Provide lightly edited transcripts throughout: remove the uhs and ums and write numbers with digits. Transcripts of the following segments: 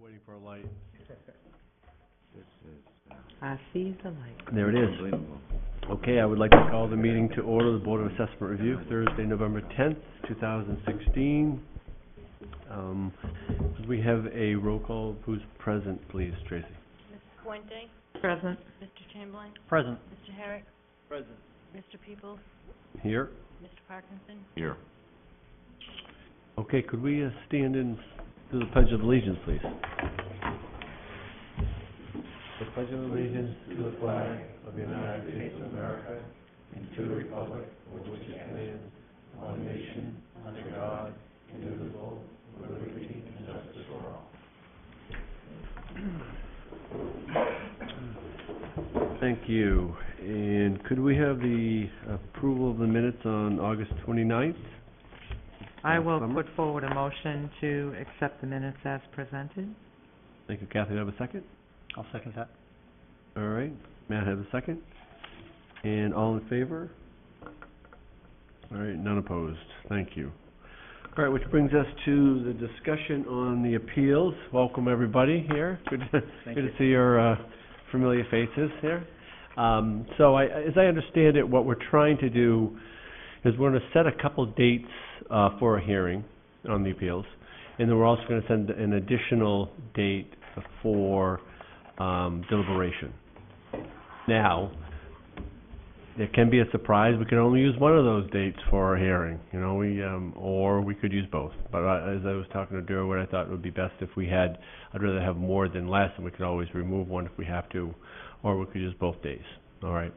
Waiting for a light. I see the light. There it is. Okay, I would like to call the meeting to order, the Board of Assessment Review, Thursday, November 10th, 2016. Could we have a roll call? Who's present, please, Tracy? Mrs. Fuente? Present. Mr. Chamberlain? Present. Mr. Herrick? Present. Mr. Peoples? Here. Mr. Parkinson? Here. Okay, could we stand and do the Pledge of Allegiance, please? The Pledge of Allegiance to the flag of the United States of America and to the republic for which it stands, one nation, under God, indivisible, with liberty and justice for all. Thank you. And could we have the approval of the minutes on August 29th? I will put forward a motion to accept the minutes as presented. Thank you, Kathy. Do I have a second? I'll second that. All right. Matt has a second. And all in favor? All right, none opposed. Thank you. All right, which brings us to the discussion on the appeals. Welcome, everybody, here. Good to see your familiar faces here. So as I understand it, what we're trying to do is we're going to set a couple dates for a hearing on the appeals, and then we're also going to send an additional date for deliberation. Now, there can be a surprise. We can only use one of those dates for our hearing, or we could use both. But as I was talking to Durwood, I thought it would be best if we had, I'd rather have more than less, and we could always remove one if we have to, or we could use both days. All right.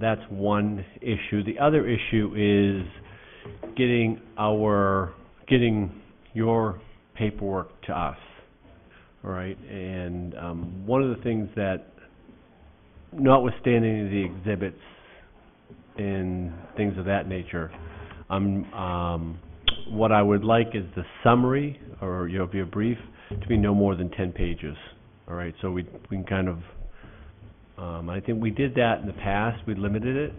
That's one issue. The other issue is getting your paperwork to us. All right. And one of the things that, notwithstanding the exhibits and things of that nature, what I would like is the summary or your brief to be no more than 10 pages. All right. So we can kind of. I think we did that in the past. We limited it.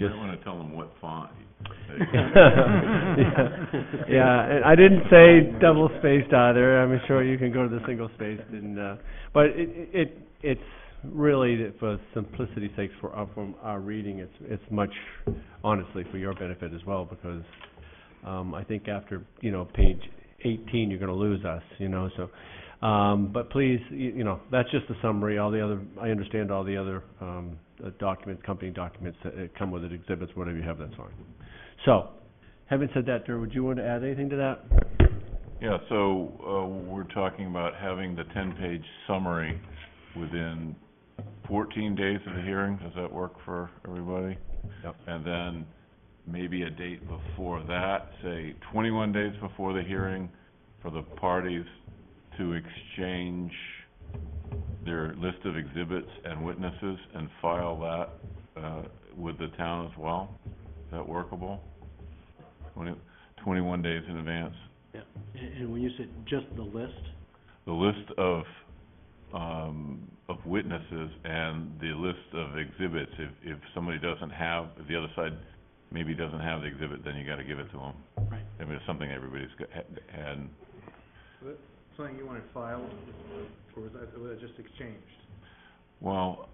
You might want to tell them what font. Yeah, and I didn't say double spaced either. I'm sure you can go to the single spaced. But it's really, for simplicity's sake, from our reading, it's much, honestly, for your benefit as well, because I think after page 18 you're going to lose us. So. But please, that's just a summary. All the other, I understand all the other documents, company documents that come with it, exhibits, whatever you have, that's fine. So, having said that, Drew, would you want to add anything to that? Yeah, so we're talking about having the 10-page summary within 14 days of the hearing. Does that work for everybody? Yep. And then maybe a date before that, say 21 days before the hearing, for the parties to exchange their list of exhibits and witnesses and file that with the town as well. Is that workable? 21 days in advance. Yeah, and when you said just the list? The list of witnesses and the list of exhibits. If somebody doesn't have, if the other side maybe doesn't have the exhibit, then you got to give it to them. Right. I mean, it's something everybody's had. Something you want to file, or was that just exchanged? Well,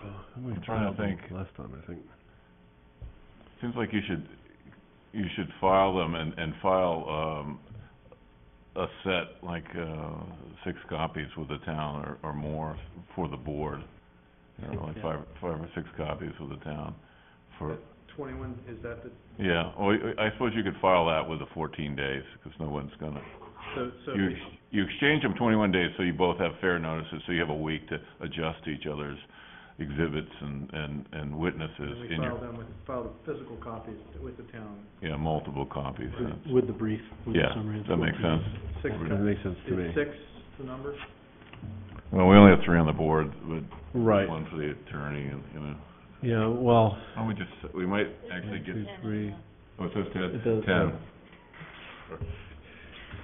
I'm trying to think. Last time, I think. Seems like you should file them and file a set, like 6 copies with the town or more for the board. Like 5 or 6 copies with the town. For 21, is that the? Yeah. Well, I suppose you could file that with the 14 days, because no one's gonna. So you exchange them 21 days, so you both have fair notices, so you have a week to adjust to each other's exhibits and witnesses. And we file the physical copies with the town. Yeah, multiple copies. With the brief. With Yeah, the summary of that the makes sense. 6 That makes sense to me. Is 6 the number? Well, we only have 3 on the board, but Right. 1 for the attorney, and Yeah. Well. Why don't we might actually get. 2, 3. Oh, it says 10. It does, 10.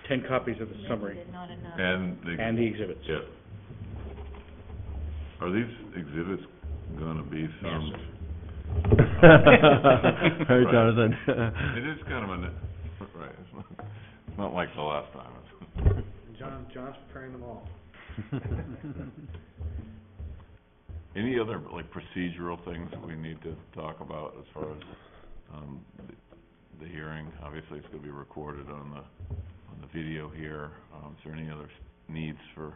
10 copies of the summary Not enough. And and the exhibits. Yeah. Are these exhibits gonna be some? Right, Jonathan. It is kind of right. not like the last time. John's preparing them all. Any other, like, procedural things that we need to talk about as far as, the hearing? Obviously, it's gonna be recorded on the video here. Is there any other needs for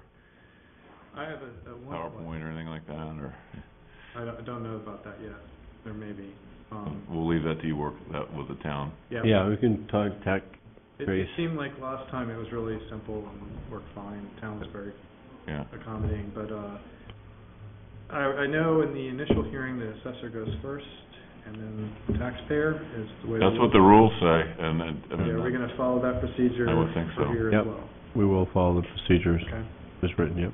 I have a one. PowerPoint or anything like that, or? I don't know about that yet. There may be. We'll leave that to you, work that with the town. Yeah, we can contact It Grace. seemed like last time it was really simple and worked fine. The town was very Yeah. accommodating, but, I know in the initial hearing, the assessor goes first, and then the taxpayer is the way. That's what the rules say, and then, I mean, Yeah, we're gonna follow that procedure I would think so. for here Yep. as well. We will follow the procedures Okay. as written, yep.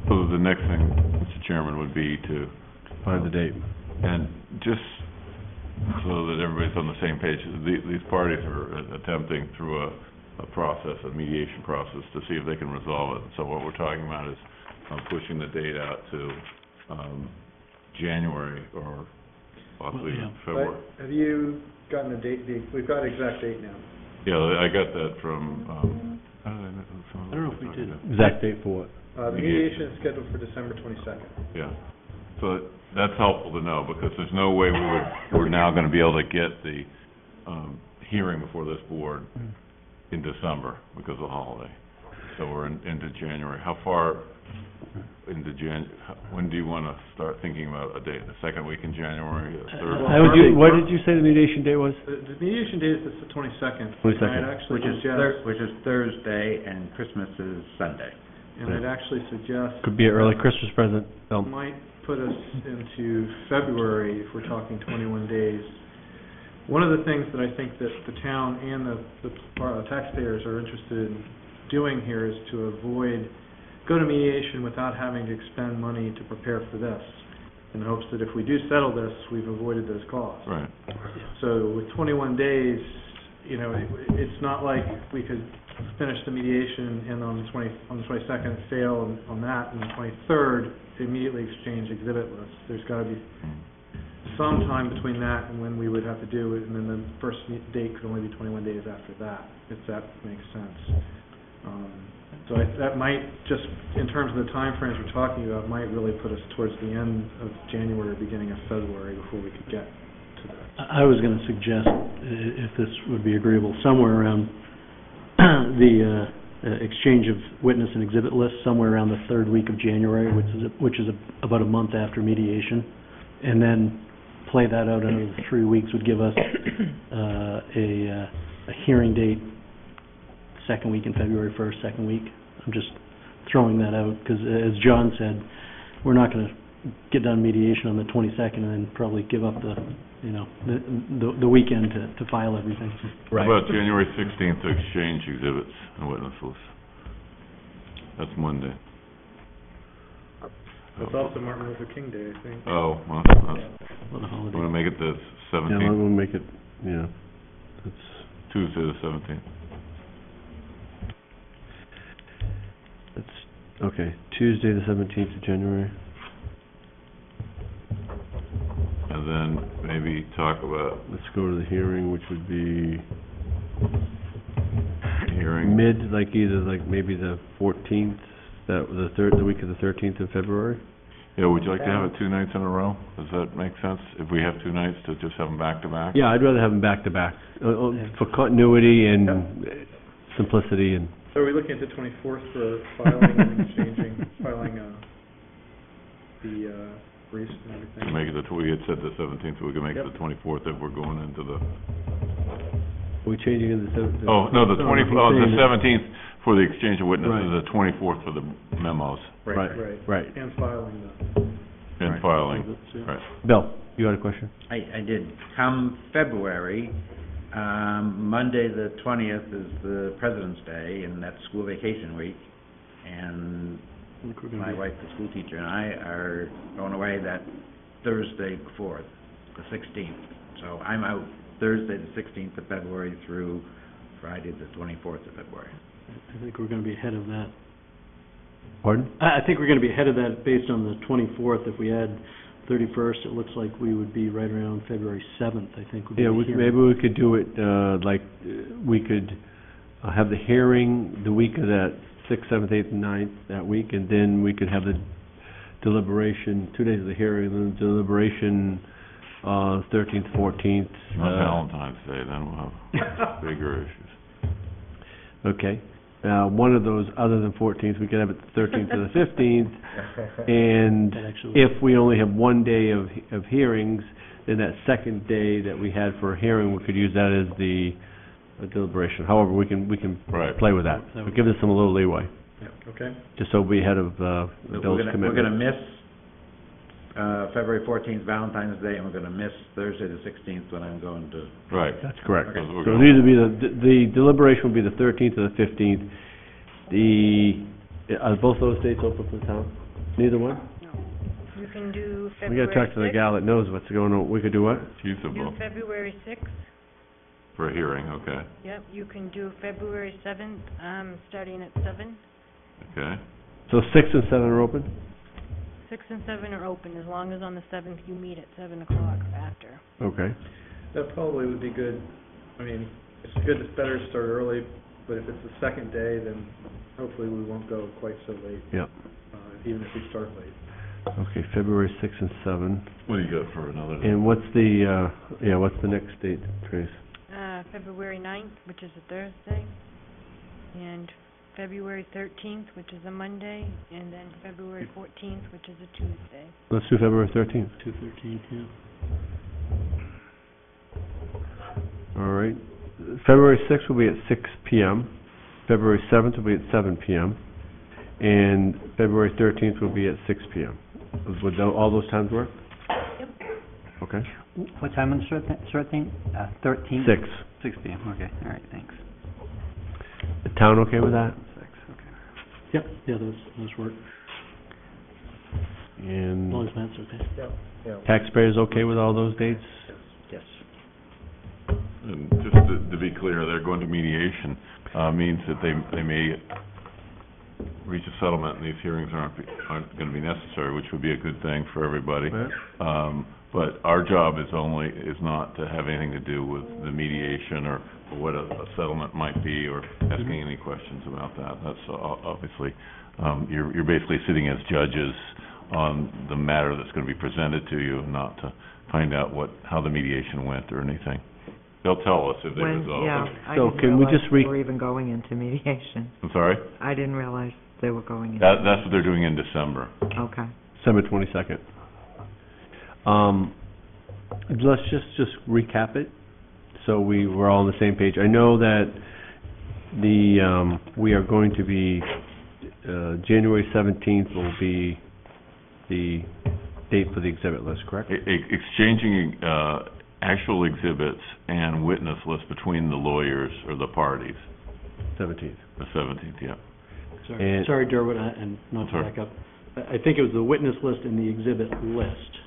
so the next thing, Mr. Chairman, would be to, Find the date. and just so that everybody's on the same page, these parties are attempting through a process, a mediation process, to see if they can resolve it. So what we're talking about is pushing the date out to January or possibly Well, yeah. February. Have you gotten a date? We've got an exact date now. Yeah, I got that from, how did I don't know if we did. Exact date for what? The mediation is scheduled for December 22nd. Yeah, so that's helpful to know, because there's no way we're now gonna be able to get the, hearing before this board in December because of the holiday. So we're into January. How far into when do you wanna start thinking about a date? The second week in January, the third? What did you say the mediation date was? The mediation date is the 22nd. 22nd. And I'd actually Which is suggest, Thursday, and Christmas is Sunday. and I'd actually suggest. Could be an early Christmas present. Might put us into February if we're talking 21 days. One of the things that I think that the town and the taxpayers are interested in doing here is to go to mediation without having to expend money to prepare for this, in the hopes that if we do settle this, we've avoided those costs. Right. So with 21 days, you know, it's not like we could finish the mediation and on the 22nd fail on that, and the 23rd immediately exchange exhibit lists. There's got to be some time between that and when we would have to do it, and then the first date could only be 21 days after that, if that makes sense. So that might, just in terms of the timeframes we're talking about, might really put us towards the end of January, beginning of February, before we could get to that. I was gonna suggest, if this would be agreeable, somewhere around the exchange of witness and exhibit lists, somewhere around the third week of January, which is about a month after mediation, and then play that out another 3 weeks would give us a hearing date, second week in February, second week. I'm just throwing that out, because as John said, we're not gonna get done mediation on the 22nd and then probably give up the weekend to file everything. How about January 16th to exchange exhibits and witness lists? That's Monday. That's also Martin Luther King Day, I think. Oh, well, On a holiday. wanna make it the Yeah, 17th, we'll make it, yeah. It's, Tuesday the 17th. okay, Tuesday the 17th of January. And then maybe talk about Let's go to the hearing, which would be hearing. maybe the 14th, the week of the 13th of February? Yeah, would you like to have it 2 nights in a row? Does that make sense? If we have 2 nights, to just have them back to back? Yeah, I'd rather have them back to back, for continuity and simplicity and. So are we looking at the 24th for filing and exchanging, filing the briefs and everything? Make it we had said the 17th, we could make it the 24th if we're going into the, Are we changing it to the? oh, no, the I'm the saying 17th for the exchange of witnesses, Right. the 24th for the memos Right, right. And filing and Right. filing. Yeah. Right. Bill, you got a question? I did. Come February, Monday the 20th is the President's Day, and that's school vacation week. And I think we're gonna my be- wife, the school teacher, and I are going away that Thursday before, the 16th. So I'm out Thursday the 16th of February through Friday the 24th of February. I think we're gonna be ahead of that. Pardon? I think we're gonna be ahead of that based on the 24th, if we add 31st, it looks like we would be right around February 7th, I think, would be Yeah, the we, hearing. maybe we could do it, we could have the hearing the week of that 6th, 7th, 8th, and 9th that week, and then we could have the deliberation, 2 days of the hearing, and then deliberation, 13th, 14th. On Valentine's Day, then we'll have bigger issues. Okay. One of those, other than 14th, we could have it the 13th or the 15th, and That actually- if we only have 1 day of hearings, then that second day that we had for a hearing, we could use that as the deliberation. However, we can Right. play with that. That We give this some a little leeway, Okay. just so we're ahead of Bill's We're gonna commitment. miss, February 14th, Valentine's Day, and we're gonna miss Thursday the 16th when I'm going to, Right. That's correct. Okay. So it'll either be the deliberation will be the 13th or the 15th. Are both those dates open for the town? Neither one? You can do We February gotta talk to the 6th. gal that knows what's going on. We could do what? Feasible Do February 6th. for a hearing, okay, Yep, you can do February 7th, starting at 7. okay. So 6 and 7 are open? 6 and 7 are open, as long as on the 7th you meet at 7 o'clock or after. Okay. That probably would be good. I mean, it's better to start early, but if it's the second day, then hopefully we won't go quite so late, Yep. even if we start late. Okay, February 6 and 7. What do you got for another? And what's what's the next date, Trace? February 9th, which is a Thursday, and February 13th, which is a Monday, and then February 14th, which is a Tuesday. Let's do February 13th. 2/13, yeah. All right. February 6th will be at 6 p.m. February 7th will be at 7 p.m. And February 13th will be at 6 p.m. Would all those times work? Yep. Okay. What time on the 13th? 13th? 6. 6 p.m., okay, all right, thanks. The town okay with that? 6, okay. Yep, yeah, those work, as And long as Matt's okay. Yeah. taxpayers okay with all those dates? Yes. And just to be clear, they're going to mediation, means that they may reach a settlement, and these hearings aren't gonna be necessary, which would be a good thing for everybody. Right. But our job is not to have anything to do with the mediation or what a settlement might be, or asking any questions about that. That's obviously, you're basically sitting as judges on the matter that's gonna be presented to you, and not to find out how the mediation went or anything. They'll tell us if they resolve it. I So didn't can we realize just they were even going into mediation. I'm sorry? I didn't realize they were going into. That's what they're doing in December. Okay. December 22nd. Let's just recap it, so we're all on the same page. I know that we are going to be, January 17th will be the date for the exhibit list, correct? Exchanging actual exhibits and witness lists between the lawyers or the parties, 17th. the 17th, yeah. And- Sorry, Derwood, and not to Sorry. back up. I think it was the witness list and the exhibit list.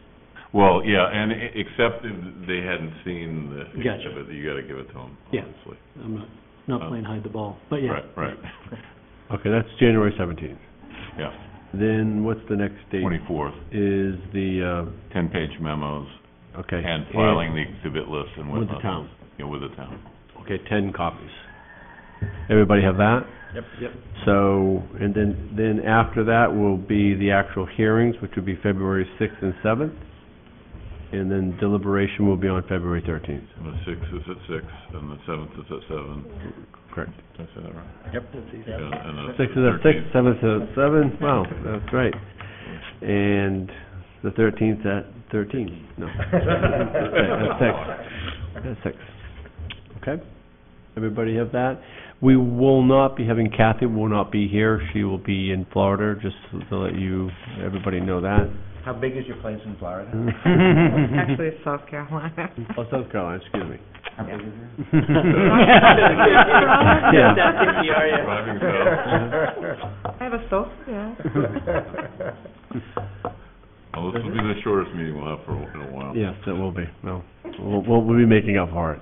Well, yeah, and except if they hadn't seen the Gotcha. exhibit, you gotta give it to them, Yeah. obviously. I'm not playing hide the ball, but yeah. Right. Okay, that's January 17th. Yeah, Then what's the next date? 24th, Is the, 10-page memos, okay. and filing the exhibit list and With witness. the town. Yeah, with the town. Okay, 10 copies. Everybody have that? Yep. So, and then after that will be the actual hearings, which would be February 6th and 7th. And then deliberation will be on February 13th. And the 6th is at 6, and the 7th is at 7. Correct. Did I say that right? Yep. Yeah, and the 6th is at 6, 13th. 7th is at 7, wow, that's right. And the 13th at 13, no. That's 6. That's 6. Okay? Everybody have that? We will not be having, Kathy will not be here, she will be in Florida, just to let everybody know that. how big is your place in Florida? Actually, it's South Carolina. Oh, South Carolina, excuse me. How big is it? Yeah. Driving south. I have a sofa, yeah. Well, this will be the shortest meeting we'll have in a while. Yes, it will be, no, we'll be making up for it.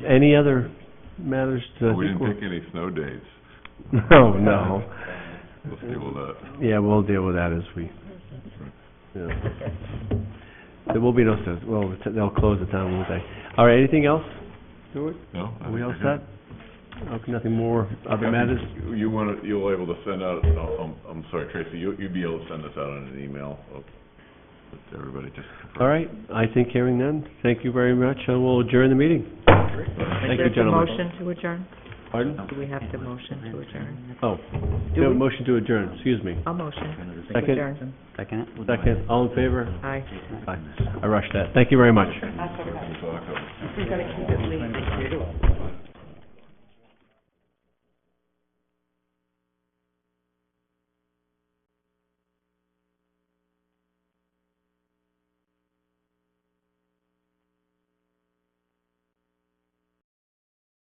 Any other matters to? We didn't pick any snow dates. No. Let's deal with that. Yeah, we'll deal with that as Yeah. There will be no sense, well, they'll close the town, won't they? All right, anything else, Stuart? No? I Are we think all we're set? Okay, nothing more, other good. matters? You'll able to send out, I'm sorry, Tracy, you'll be able to send this out on an email, with everybody just confirm. All right, I think hearing none, thank you very much, and we'll adjourn the meeting. Thank you, gentlemen. Motion to adjourn? Pardon? Do we have to motion to adjourn? Oh, Do we have a we? motion to adjourn, excuse me. I'll motion to Second? adjourn. Second it? Second, all in favor? Aye. Aye. I rushed that. Thank you very much. That's okay. We'll talk. We gotta keep it lean.